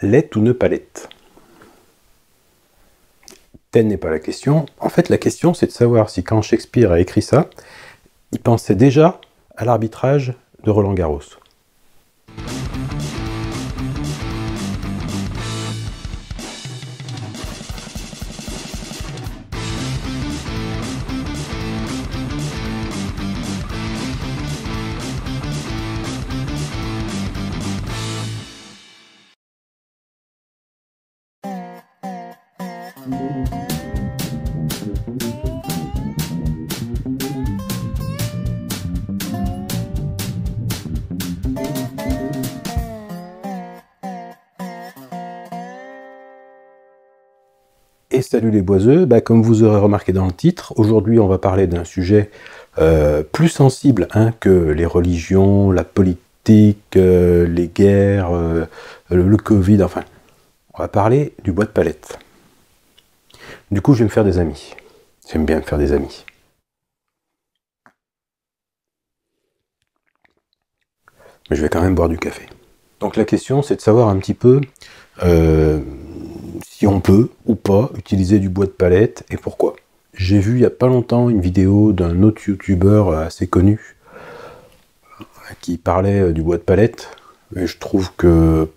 palette ou ne palette? Telle n'est pas la question. En fait, la question, c'est de savoir si quand Shakespeare a écrit ça, il pensait déjà à l'arbitrage de Roland-Garros. Et salut les boiseux, comme vous aurez remarqué dans le titre, aujourd'hui on va parler d'un sujet plus sensible que les religions, la politique, les guerres, le Covid, enfin, on va parler du bois de palette. Du coup je vais me faire des amis, j'aime bien me faire des amis. Mais je vais quand même boire du café. Donc la question c'est de savoir un petit peu si on peut ou pas utiliser du bois de palette et pourquoi. J'ai vu il n'y a pas longtemps une vidéo d'un autre youtubeur assez connu qui parlait du bois de palette et je trouve que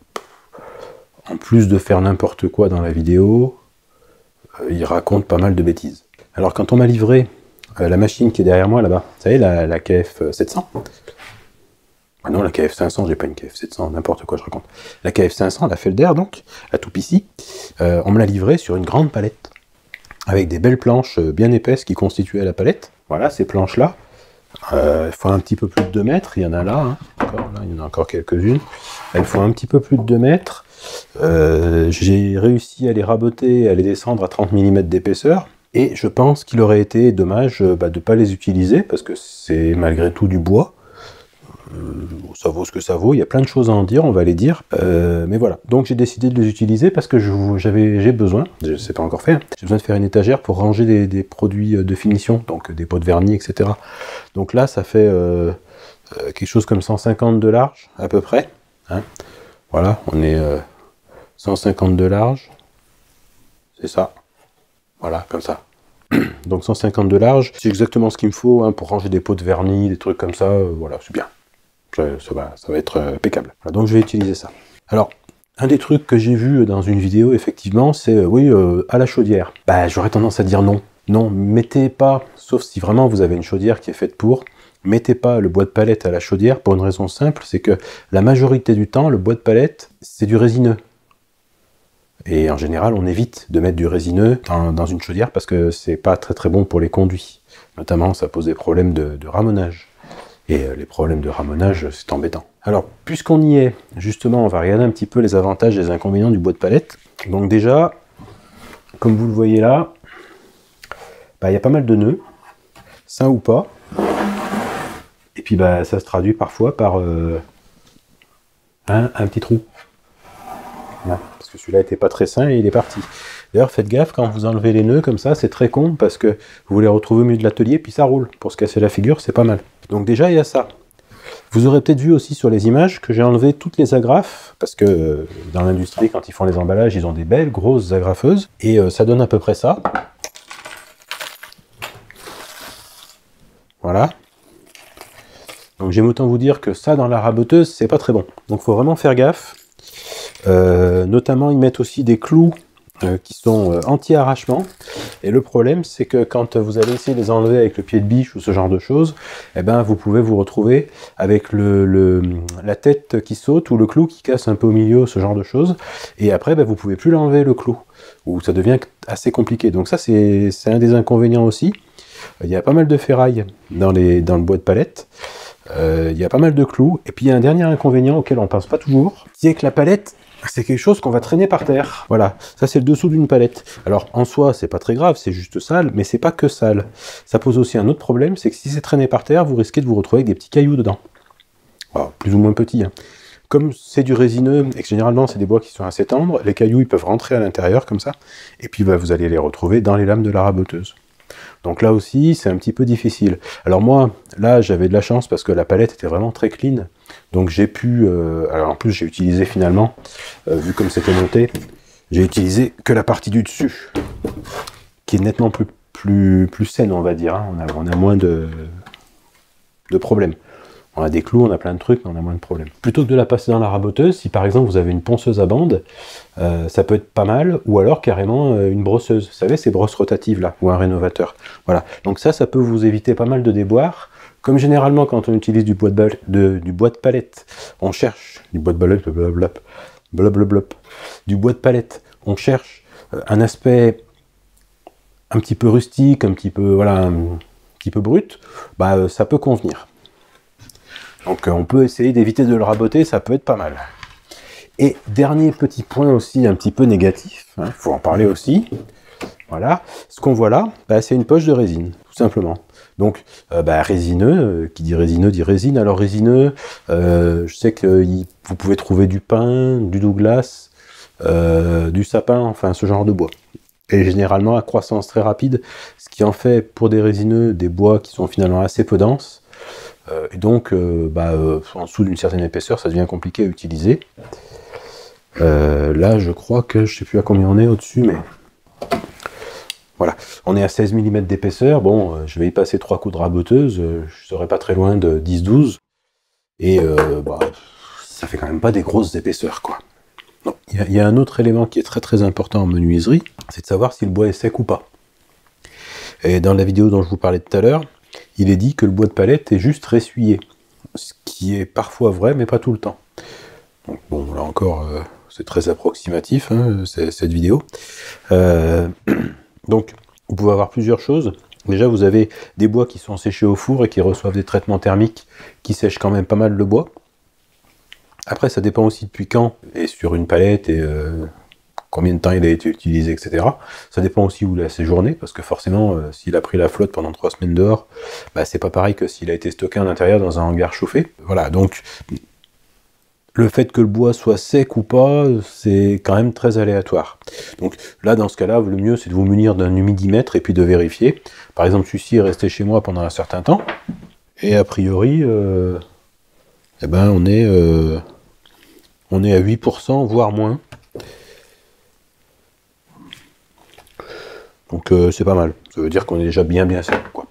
en plus de faire n'importe quoi dans la vidéo, il raconte pas mal de bêtises. Alors quand on m'a livré la machine qui est derrière moi là-bas, vous savez la KF700, ah non, la KF500, j'ai pas une KF700, n'importe quoi je raconte. La KF500, la Felder donc, la Toupissy, on me l'a livrée sur une grande palette, avec des belles planches bien épaisses qui constituaient la palette. Voilà, ces planches-là, elles font un petit peu plus de 2 mètres, il y en a là, il y en a encore quelques-unes. Elles font un petit peu plus de 2 mètres. J'ai réussi à les raboter, à les descendre à 30 mm d'épaisseur. Et je pense qu'il aurait été dommage de ne pas les utiliser, parce que c'est malgré tout du bois. Ça vaut ce que ça vaut, il y a plein de choses à en dire, on va les dire, mais voilà. Donc j'ai décidé de les utiliser parce que j'ai besoin, je sais pas encore faire, j'ai besoin de faire une étagère pour ranger des produits de finition, donc des pots de vernis, etc. Donc là, ça fait quelque chose comme 150 de large, à peu près. Voilà, on est 150 de large, c'est ça. Voilà, comme ça. Donc 150 de large, c'est exactement ce qu'il me faut pour ranger des pots de vernis, des trucs comme ça, voilà, c'est bien. Ça va être impeccable. Voilà, donc je vais utiliser ça. Alors, un des trucs que j'ai vu dans une vidéo, effectivement, c'est oui, à la chaudière. J'aurais tendance à dire non. Non, mettez pas, sauf si vraiment vous avez une chaudière qui est faite pour, mettez pas le bois de palette à la chaudière pour une raison simple, c'est que la majorité du temps, le bois de palette, c'est du résineux. Et en général, on évite de mettre du résineux dans une chaudière parce que c'est pas très bon pour les conduits. Notamment, ça pose des problèmes de ramonage. Et les problèmes de ramonage, c'est embêtant. Alors, puisqu'on y est, justement, on va regarder un petit peu les avantages et les inconvénients du bois de palette. Donc déjà, comme vous le voyez là, il y a pas mal de nœuds, sains ou pas. Et puis ça se traduit parfois par un petit trou. Voilà, parce que celui-là n'était pas très sain et il est parti. D'ailleurs, faites gaffe, quand vous enlevez les nœuds comme ça, c'est très con, parce que vous les retrouvez au milieu de l'atelier, puis ça roule. Pour se casser la figure, c'est pas mal. Donc déjà, il y a ça. Vous aurez peut-être vu aussi sur les images que j'ai enlevé toutes les agrafes, parce que dans l'industrie, quand ils font les emballages, ils ont des belles grosses agrafeuses, et ça donne à peu près ça. Voilà. Donc j'aime autant vous dire que ça, dans la raboteuse, c'est pas très bon. Donc il faut vraiment faire gaffe. Notamment, ils mettent aussi des clous qui sont anti-arrachement. Et le problème, c'est que quand vous allez essayer de les enlever avec le pied de biche ou ce genre de choses, vous pouvez vous retrouver avec la tête qui saute ou le clou qui casse un peu au milieu, ce genre de choses. Et après, vous pouvez plus l'enlever, le clou, ou ça devient assez compliqué. Donc ça, c'est un des inconvénients aussi. Il y a pas mal de ferraille dans le bois de palette. Il y a pas mal de clous. Et puis il y a un dernier inconvénient auquel on ne pense pas toujours, qui est que la palette, c'est quelque chose qu'on va traîner par terre. Voilà, ça c'est le dessous d'une palette. Alors en soi, c'est pas très grave, c'est juste sale, mais c'est pas que sale. Ça pose aussi un autre problème, c'est que si c'est traîné par terre, vous risquez de vous retrouver avec des petits cailloux dedans. Alors, plus ou moins petits. Comme c'est du résineux, et que généralement c'est des bois qui sont assez tendres, les cailloux ils peuvent rentrer à l'intérieur comme ça, et puis vous allez les retrouver dans les lames de la raboteuse. Donc là aussi, c'est un petit peu difficile. Alors moi, là, j'avais de la chance parce que la palette était vraiment très clean. Donc j'ai pu... alors en plus, j'ai utilisé finalement, vu comme c'était monté, j'ai utilisé que la partie du dessus, qui est nettement plus saine, on va dire. Hein. On a moins de problèmes. On a des clous, on a plein de trucs, mais on a moins de problèmes. Plutôt que de la passer dans la raboteuse, si par exemple vous avez une ponceuse à bande, ça peut être pas mal, ou alors carrément une brosseuse. Vous savez, ces brosses rotatives là, ou un rénovateur. Voilà. Donc ça peut vous éviter pas mal de déboires. Comme généralement, quand on utilise du bois de palette, on cherche du bois de palette, blablabla, du bois de palette, on cherche un aspect un petit peu rustique, un petit peu, voilà, un petit peu brut, bah ça peut convenir. Donc on peut essayer d'éviter de le raboter, ça peut être pas mal. Et dernier petit point aussi un petit peu négatif, il faut en parler aussi. Voilà, ce qu'on voit là, bah, c'est une poche de résine, tout simplement. Donc résineux, qui dit résineux dit résine. Alors résineux, je sais que vous pouvez trouver du pin, du Douglas, du sapin, enfin ce genre de bois. Et généralement à croissance très rapide, ce qui en fait pour des résineux des bois qui sont finalement assez peu denses. Et donc, en dessous d'une certaine épaisseur, ça devient compliqué à utiliser. Là, je crois que, je sais plus à combien on est au-dessus, mais... Voilà, on est à 16 mm d'épaisseur. Bon, je vais y passer 3 coups de raboteuse, je serai pas très loin de 10-12. Et ça fait quand même pas des grosses épaisseurs, quoi. Il y a un autre élément qui est très très important en menuiserie, c'est de savoir si le bois est sec ou pas. Et dans la vidéo dont je vous parlais tout à l'heure, il est dit que le bois de palette est juste ressuyé, ce qui est parfois vrai, mais pas tout le temps. Donc bon, là encore, c'est très approximatif, hein, cette vidéo. Donc, vous pouvez avoir plusieurs choses. Déjà, vous avez des bois qui sont séchés au four et qui reçoivent des traitements thermiques qui sèchent quand même pas mal le bois. Après, ça dépend aussi depuis quand, et sur une palette, et combien de temps il a été utilisé, etc. Ça dépend aussi où il a séjourné, parce que forcément, s'il a pris la flotte pendant 3 semaines dehors, bah, c'est pas pareil que s'il a été stocké à l'intérieur dans un hangar chauffé. Voilà, donc le fait que le bois soit sec ou pas, c'est quand même très aléatoire. Donc là, dans ce cas-là, le mieux, c'est de vous munir d'un humidimètre et puis de vérifier. Par exemple, celui-ci est resté chez moi pendant un certain temps, et a priori, on est à 8%, voire moins. Donc c'est pas mal. Ça veut dire qu'on est déjà bien sec, quoi.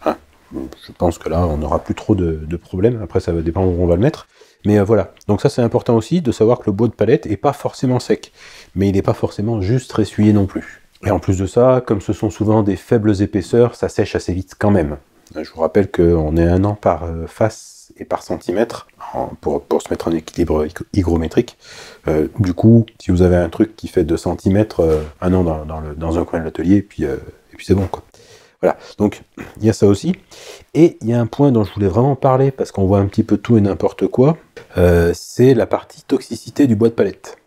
Hein, je pense que là, on n'aura plus trop de problèmes. Après, ça va dépendre où on va le mettre. Mais voilà. Donc ça, c'est important aussi de savoir que le bois de palette n'est pas forcément sec. Mais il n'est pas forcément juste ressuyé non plus. Et en plus de ça, comme ce sont souvent des faibles épaisseurs, ça sèche assez vite quand même. Je vous rappelle qu'on est 1 an par face et par centimètre pour se mettre en équilibre hygrométrique. Du coup, si vous avez un truc qui fait 2 cm, 1 an dans un coin de l'atelier, et puis c'est bon, quoi. Voilà, donc il y a ça aussi. Et il y a un point dont je voulais vraiment parler, parce qu'on voit un petit peu tout et n'importe quoi, c'est la partie toxicité du bois de palette.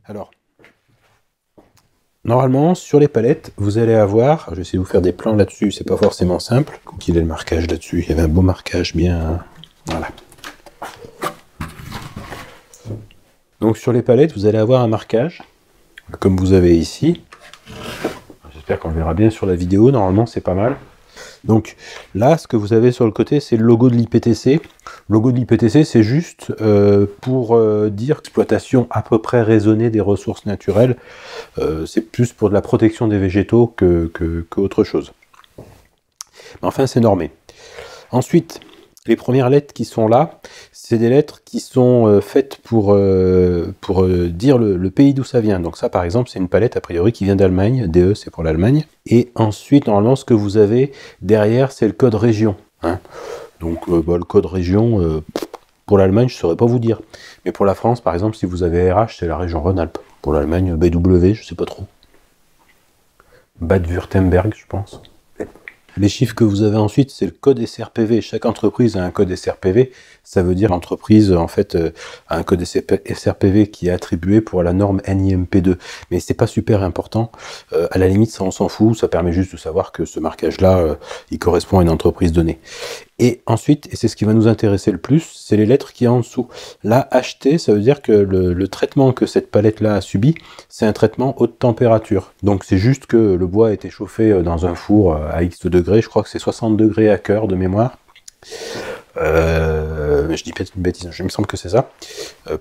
Alors, normalement, sur les palettes, vous allez avoir, je vais essayer de vous faire des plans là-dessus, c'est pas forcément simple, qu'il ait le marquage là-dessus, il y avait un beau marquage bien... Voilà. Donc sur les palettes, vous allez avoir un marquage, comme vous avez ici. J'espère qu'on le verra bien sur la vidéo, normalement c'est pas mal. Donc là, ce que vous avez sur le côté, c'est le logo de l'IPTC. Le logo de l'IPTC, c'est juste pour dire exploitation à peu près raisonnée des ressources naturelles. C'est plus pour de la protection des végétaux qu'autre chose. Mais enfin, c'est normé. Ensuite, les premières lettres qui sont là, c'est des lettres qui sont faites pour dire le pays d'où ça vient. Donc ça, par exemple, c'est une palette a priori qui vient d'Allemagne. DE, c'est pour l'Allemagne. Et ensuite, normalement, ce que vous avez derrière, c'est le code région. Hein. Donc le code région, pour l'Allemagne, je ne saurais pas vous dire. Mais pour la France, par exemple, si vous avez RH, c'est la région Rhône-Alpes. Pour l'Allemagne, BW, je ne sais pas trop. Bade-Württemberg, je pense. Les chiffres que vous avez ensuite, c'est le code SRPV. Chaque entreprise a un code SRPV. Ça veut dire l'entreprise, en fait, a un code SRPV qui est attribué pour la norme NIMP2. Mais c'est pas super important. À la limite, ça, on s'en fout. Ça permet juste de savoir que ce marquage-là, il correspond à une entreprise donnée. Et ensuite, et c'est ce qui va nous intéresser le plus, c'est les lettres qui y a en dessous. Là, HT, ça veut dire que le traitement que cette palette-là a subi, c'est un traitement haute température. Donc c'est juste que le bois a été chauffé dans un four à X degrés, je crois que c'est 60 degrés à cœur de mémoire. Je dis peut-être une bêtise, il me semble que c'est ça,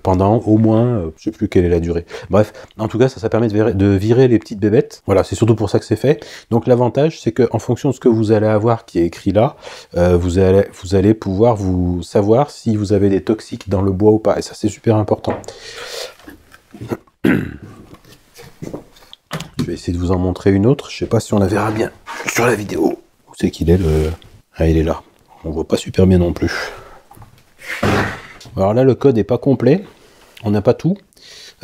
pendant au moins, je sais plus quelle est la durée. Bref, en tout cas, ça permet de virer les petites bébêtes. Voilà, c'est surtout pour ça que c'est fait. Donc l'avantage, c'est qu'en fonction de ce que vous allez avoir qui est écrit là, vous allez pouvoir savoir si vous avez des toxiques dans le bois ou pas. Et ça, c'est super important. Je vais essayer de vous en montrer une autre. Je sais pas si on la verra bien sur la vidéo. Où c'est qu'il est le... Ah, il est là. On voit pas super bien non plus. Alors là, le code n'est pas complet. On n'a pas tout.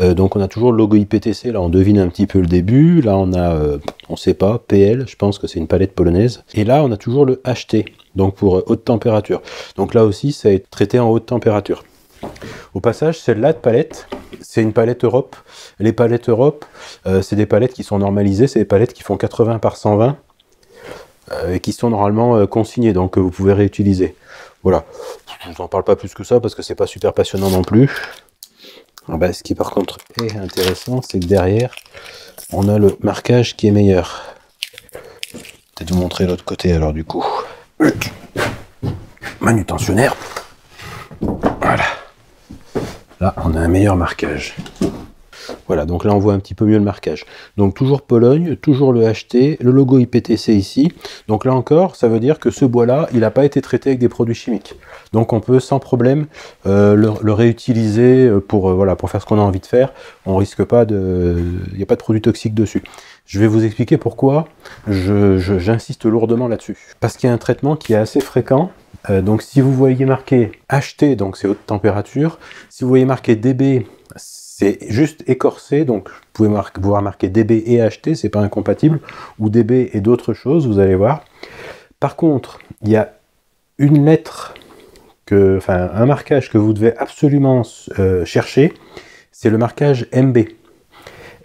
Donc on a toujours le logo IPTC. Là, on devine un petit peu le début. Là, on a, on sait pas, PL. Je pense que c'est une palette polonaise. Et là, on a toujours le HT. Donc pour haute température. Donc là aussi, ça est traité en haute température. Au passage, celle-là de palette, c'est une palette Europe. Les palettes Europe, c'est des palettes qui sont normalisées. C'est des palettes qui font 80 par 120. Et qui sont normalement consignées, donc que vous pouvez réutiliser. Voilà. Je vous en parle pas plus que ça parce que c'est pas super passionnant non plus. Ah bah, ce qui par contre est intéressant, c'est que derrière, on a le marquage qui est meilleur. Peut-être vous montrer l'autre côté alors du coup. Manutentionnaire. Voilà. Là, on a un meilleur marquage. Voilà, donc là on voit un petit peu mieux le marquage. Donc toujours Pologne, toujours le HT, le logo IPTC ici. Donc là encore, ça veut dire que ce bois-là, il n'a pas été traité avec des produits chimiques. Donc on peut sans problème le réutiliser pour, voilà, pour faire ce qu'on a envie de faire. On risque pas de... Il n'y a pas de produits toxiques dessus. Je vais vous expliquer pourquoi j'insiste lourdement là-dessus. Parce qu'il y a un traitement qui est assez fréquent. Donc si vous voyez marqué HT, donc c'est haute température. Si vous voyez marqué DB, c'est juste écorcé, donc vous pouvez pouvoir marquer DB et HT, c'est pas incompatible, ou DB et d'autres choses, vous allez voir. Par contre, il y a une lettre, enfin un marquage que vous devez absolument chercher, c'est le marquage MB.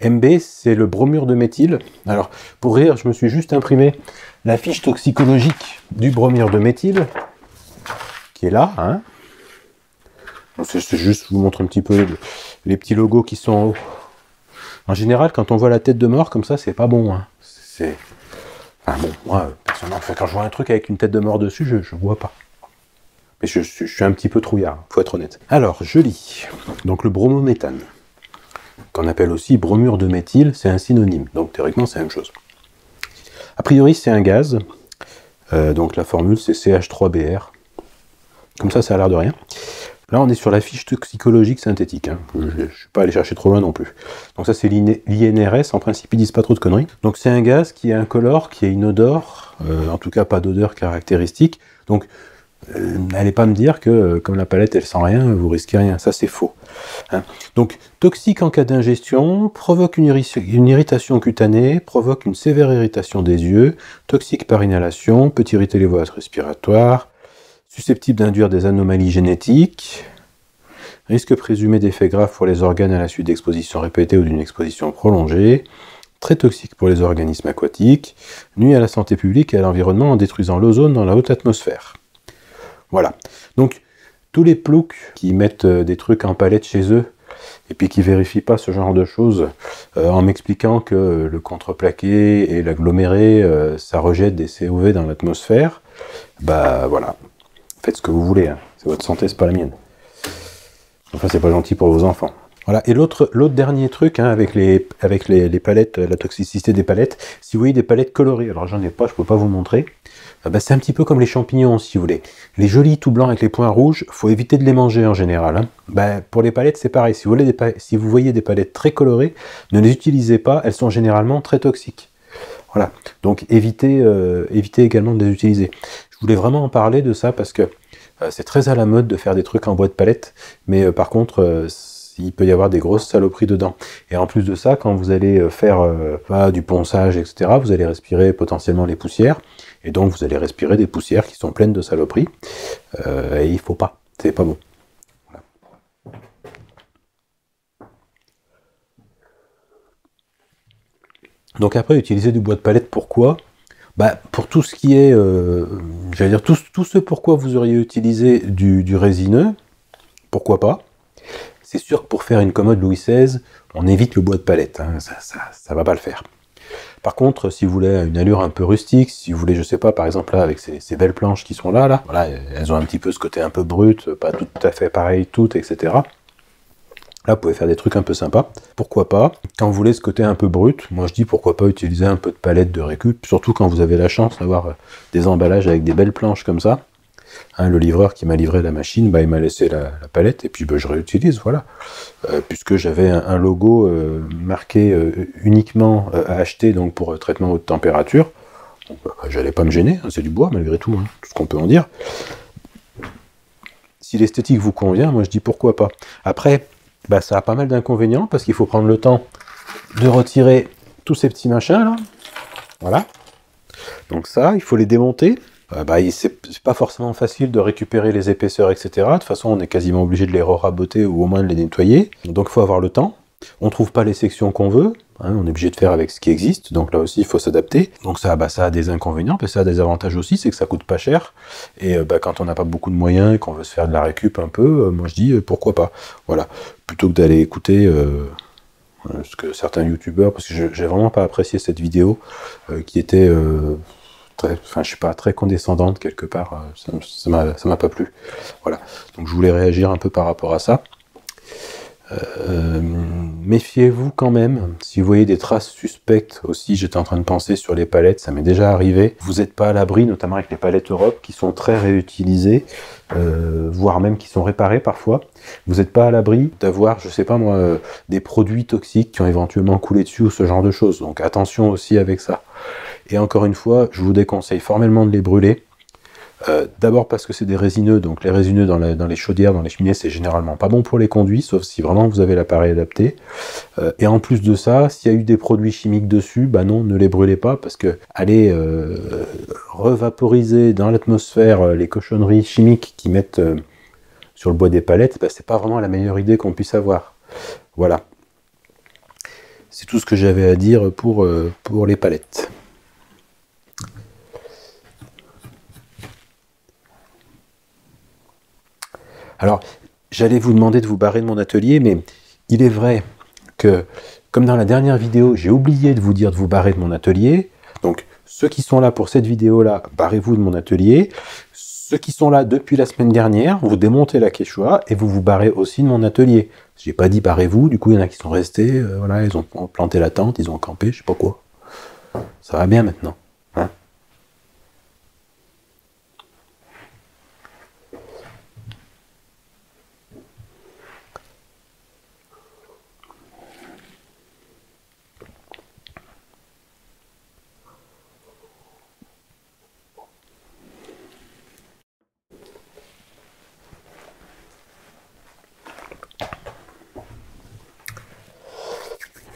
MB, c'est le bromure de méthyle. Alors, pour rire, je me suis juste imprimé la fiche toxicologique du bromure de méthyle, qui est là, hein. C'est juste, je vous montre un petit peu les petits logos qui sont en haut. En général, quand on voit la tête de mort comme ça, c'est pas bon. Hein. C'est... Enfin bon, moi, personnellement, quand je vois un truc avec une tête de mort dessus, je vois pas. Mais je suis un petit peu trouillard, faut être honnête. Alors, je lis. Donc le bromométhane, qu'on appelle aussi bromure de méthyle, c'est un synonyme. Donc théoriquement, c'est la même chose. A priori, c'est un gaz. Donc la formule, c'est CH3Br. Comme ça a l'air de rien. Là, on est sur la fiche toxicologique synthétique. Hein. Je ne suis pas allé chercher trop loin non plus. Donc ça, c'est l'INRS. En principe, ils disent pas trop de conneries. Donc c'est un gaz qui est incolore, qui a une odeur, en tout cas pas d'odeur caractéristique. Donc n'allez pas me dire que comme la palette, elle sent rien, vous risquez rien. Ça, c'est faux. Hein. Donc toxique en cas d'ingestion, provoque une irritation cutanée, provoque une sévère irritation des yeux, toxique par inhalation, peut irriter les voies respiratoires, susceptible d'induire des anomalies génétiques, risque présumé d'effets graves pour les organes à la suite d'expositions répétées ou d'une exposition prolongée, très toxique pour les organismes aquatiques, nuit à la santé publique et à l'environnement en détruisant l'ozone dans la haute atmosphère. Voilà. Donc, tous les ploucs qui mettent des trucs en palette chez eux et puis qui vérifient pas ce genre de choses en m'expliquant que le contreplaqué et l'aggloméré, ça rejette des COV dans l'atmosphère, bah voilà. Faites ce que vous voulez, hein. C'est votre santé, c'est pas la mienne. Enfin, c'est pas gentil pour vos enfants. Voilà. Et l'autre dernier truc, hein, avec les palettes, la toxicité des palettes, si vous voyez des palettes colorées, alors j'en ai pas, je peux pas vous montrer, bah, c'est un petit peu comme les champignons, si vous voulez. Les jolis tout blancs avec les points rouges, faut éviter de les manger en général. Hein. Bah, pour les palettes, c'est pareil. Si vous voyez des palettes très colorées, ne les utilisez pas, elles sont généralement très toxiques. Voilà. Donc évitez également de les utiliser. Je voulais vraiment en parler de ça parce que c'est très à la mode de faire des trucs en bois de palette, mais par contre, il peut y avoir des grosses saloperies dedans. Et en plus de ça, quand vous allez faire du ponçage, etc., vous allez respirer potentiellement les poussières, et donc vous allez respirer des poussières qui sont pleines de saloperies, et il faut pas, c'est pas bon. Voilà. Donc après, utiliser du bois de palette, pourquoi ? Bah, pour tout ce qui est, j'allais dire, tout ce pourquoi vous auriez utilisé du résineux, pourquoi pas. C'est sûr que pour faire une commode Louis XVI, on évite le bois de palette, hein, ça va pas le faire. Par contre, si vous voulez une allure un peu rustique, si vous voulez, je sais pas, par exemple là, avec ces belles planches qui sont là, voilà, elles ont un petit peu ce côté un peu brut, pas tout à fait pareil toutes, etc. Là, vous pouvez faire des trucs un peu sympas. Pourquoi pas? Quand vous voulez ce côté un peu brut, moi je dis pourquoi pas utiliser un peu de palette de récup, surtout quand vous avez la chance d'avoir des emballages avec des belles planches comme ça. Hein, le livreur qui m'a livré la machine, bah, il m'a laissé la palette et puis bah, je réutilise, voilà. Puisque j'avais un logo marqué uniquement à acheter donc pour traitement haute température, bah, j'allais pas me gêner, hein, c'est du bois malgré tout, hein, tout ce qu'on peut en dire. Si l'esthétique vous convient, moi je dis pourquoi pas. Après, bah, ça a pas mal d'inconvénients parce qu'il faut prendre le temps de retirer tous ces petits machins là, voilà. Donc ça, il faut les démonter. Bah, c'est pas forcément facile de récupérer les épaisseurs, etc. De toute façon, on est quasiment obligé de les raboter ou au moins de les nettoyer. Donc il faut avoir le temps. On trouve pas les sections qu'on veut. Hein, on est obligé de faire avec ce qui existe. Donc là aussi, il faut s'adapter. Donc ça, bah, ça a des inconvénients, mais ça a des avantages aussi, c'est que ça coûte pas cher. Et bah, quand on n'a pas beaucoup de moyens et qu'on veut se faire de la récup un peu, moi je dis pourquoi pas. Voilà. Plutôt que d'aller écouter ce que certains youtubeurs, parce que j'ai vraiment pas apprécié cette vidéo qui était... enfin, je sais pas, très condescendante quelque part, ça m'a pas plu. Voilà, donc je voulais réagir un peu par rapport à ça. Méfiez-vous quand même, si vous voyez des traces suspectes aussi, j'étais en train de penser sur les palettes, ça m'est déjà arrivé, vous n'êtes pas à l'abri, notamment avec les palettes Europe, qui sont très réutilisées, voire même qui sont réparées parfois, vous n'êtes pas à l'abri d'avoir, je sais pas moi, des produits toxiques qui ont éventuellement coulé dessus ou ce genre de choses, donc attention aussi avec ça. Et encore une fois, je vous déconseille formellement de les brûler. D'abord parce que c'est des résineux, donc les résineux dans les chaudières, dans les cheminées, c'est généralement pas bon pour les conduits, sauf si vraiment vous avez l'appareil adapté. Et en plus de ça, s'il y a eu des produits chimiques dessus, bah non, ne les brûlez pas, parce que aller revaporiser dans l'atmosphère les cochonneries chimiques qui mettent sur le bois des palettes, bah, c'est pas vraiment la meilleure idée qu'on puisse avoir. Voilà. C'est tout ce que j'avais à dire pour les palettes. Alors, j'allais vous demander de vous barrer de mon atelier, mais il est vrai que, comme dans la dernière vidéo, j'ai oublié de vous dire de vous barrer de mon atelier. Donc, ceux qui sont là pour cette vidéo-là, barrez-vous de mon atelier. Ceux qui sont là depuis la semaine dernière, vous démontez la Quechua et vous vous barrez aussi de mon atelier. J'ai pas dit barrez-vous, du coup, il y en a qui sont restés, voilà, ils ont planté la tente, ils ont campé, je sais pas quoi. Ça va bien maintenant, hein?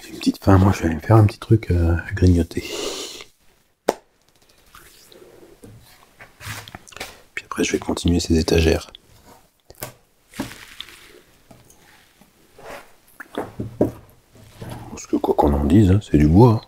J'ai une petite faim, moi je vais aller me faire un petit truc à grignoter. Puis après je vais continuer ces étagères. Parce que quoi qu'on en dise, hein, c'est du bois.